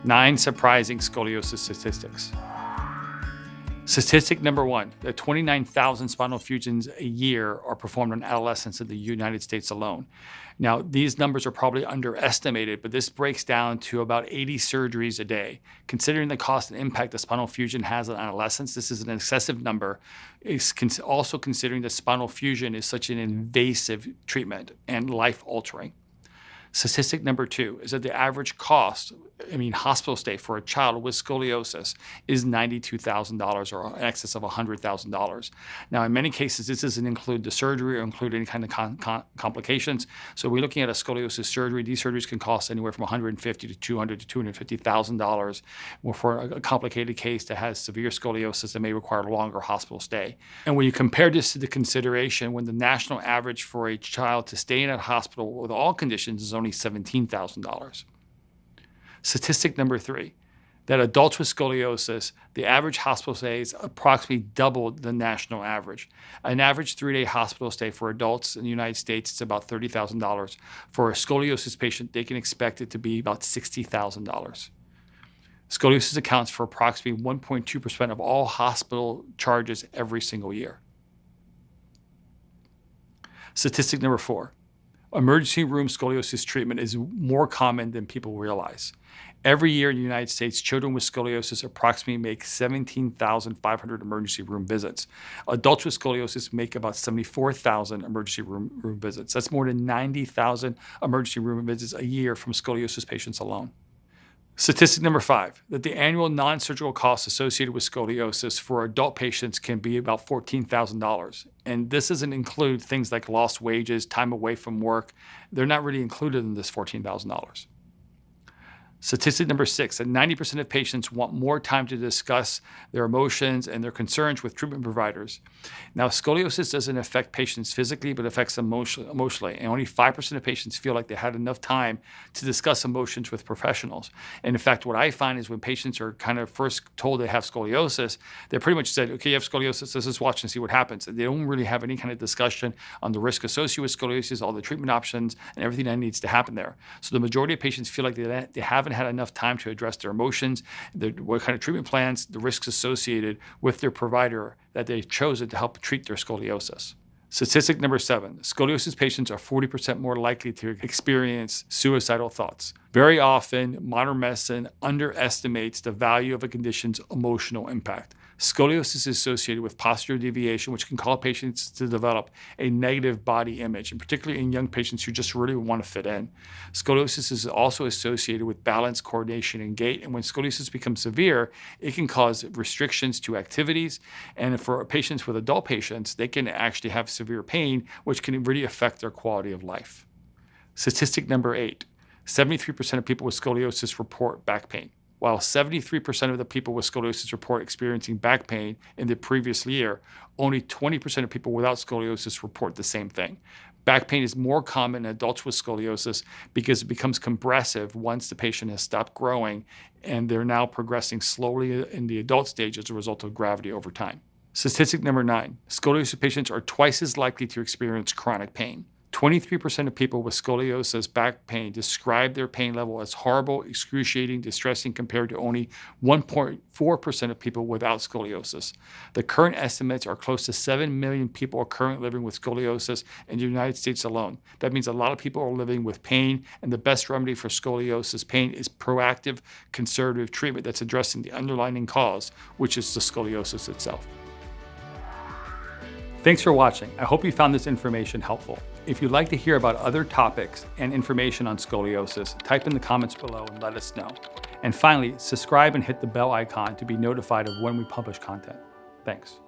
9 surprising scoliosis statistics. Statistic number 1, that 29,000 spinal fusions a year are performed on adolescents in the United States alone. Now, these numbers are probably underestimated, but this breaks down to about 80 surgeries a day. Considering the cost and impact the spinal fusion has on adolescents, this is an excessive number. Also considering that spinal fusion is such an invasive treatment and life-altering. Statistic number 2 is that the average cost, hospital stay for a child with scoliosis is $92,000 or in excess of $100,000. Now, in many cases, this doesn't include the surgery or include any kind of complications. So we're looking at a scoliosis surgery. These surgeries can cost anywhere from $150,000 to $200,000 to $250,000. Or for a complicated case that has severe scoliosis that may require a longer hospital stay. And when you compare this to the consideration when the national average for a child to stay in a hospital with all conditions is only $17,000. Statistic number 3, that adults with scoliosis, the average hospital stay is approximately double the national average. An average 3-day hospital stay for adults in the United States is about $30,000. For a scoliosis patient, they can expect it to be about $60,000. Scoliosis accounts for approximately 1.2% of all hospital charges every single year. Statistic number 4. Emergency room scoliosis treatment is more common than people realize. Every year in the United States, children with scoliosis approximately make 17,500 emergency room visits. Adults with scoliosis make about 74,000 emergency room visits. That's more than 90,000 emergency room visits a year from scoliosis patients alone. Statistic number 5, that the annual non-surgical costs associated with scoliosis for adult patients can be about $14,000. And this doesn't include things like lost wages, time away from work. They're not really included in this $14,000. Statistic number 6, that 90% of patients want more time to discuss their emotions and their concerns with treatment providers. Now, scoliosis doesn't affect patients physically, but affects them emotionally. And only 5% of patients feel like they had enough time to discuss emotions with professionals. And in fact, what I find is when patients are kind of first told they have scoliosis, they're pretty much said, okay, you have scoliosis, let's just watch and see what happens. And they don't really have any kind of discussion on the risk associated with scoliosis, all the treatment options, and everything that needs to happen there. So the majority of patients feel like they haven't had enough time to address their emotions, what kind of treatment plans, the risks associated with their provider that they've chosen to help treat their scoliosis. Statistic number 7, scoliosis patients are 40% more likely to experience suicidal thoughts. Very often, modern medicine underestimates the value of a condition's emotional impact. Scoliosis is associated with posterior deviation, which can cause patients to develop a negative body image, and particularly in young patients who just really want to fit in. Scoliosis is also associated with balance, coordination, and gait, and when scoliosis becomes severe, it can cause restrictions to activities, and for patients with adult patients, they can actually have severe pain, which can really affect their quality of life. Statistic number 8, 73% of people with scoliosis report back pain. While 73% of the people with scoliosis report experiencing back pain in the previous year, only 20% of people without scoliosis report the same thing. Back pain is more common in adults with scoliosis because it becomes compressive once the patient has stopped growing and they're now progressing slowly in the adult stage as a result of gravity over time. Statistic number 9, scoliosis patients are twice as likely to experience chronic pain. 23% of people with scoliosis back pain describe their pain level as horrible, excruciating, distressing compared to only 1.4% of people without scoliosis. The current estimates are close to 7 million people are currently living with scoliosis in the United States alone. That means a lot of people are living with pain, and the best remedy for scoliosis pain is proactive, conservative treatment that's addressing the underlying cause, which is the scoliosis itself. Thanks for watching. I hope you found this information helpful. If you'd like to hear about other topics and information on scoliosis, type in the comments below and let us know. And finally, subscribe and hit the bell icon to be notified of when we publish content. Thanks.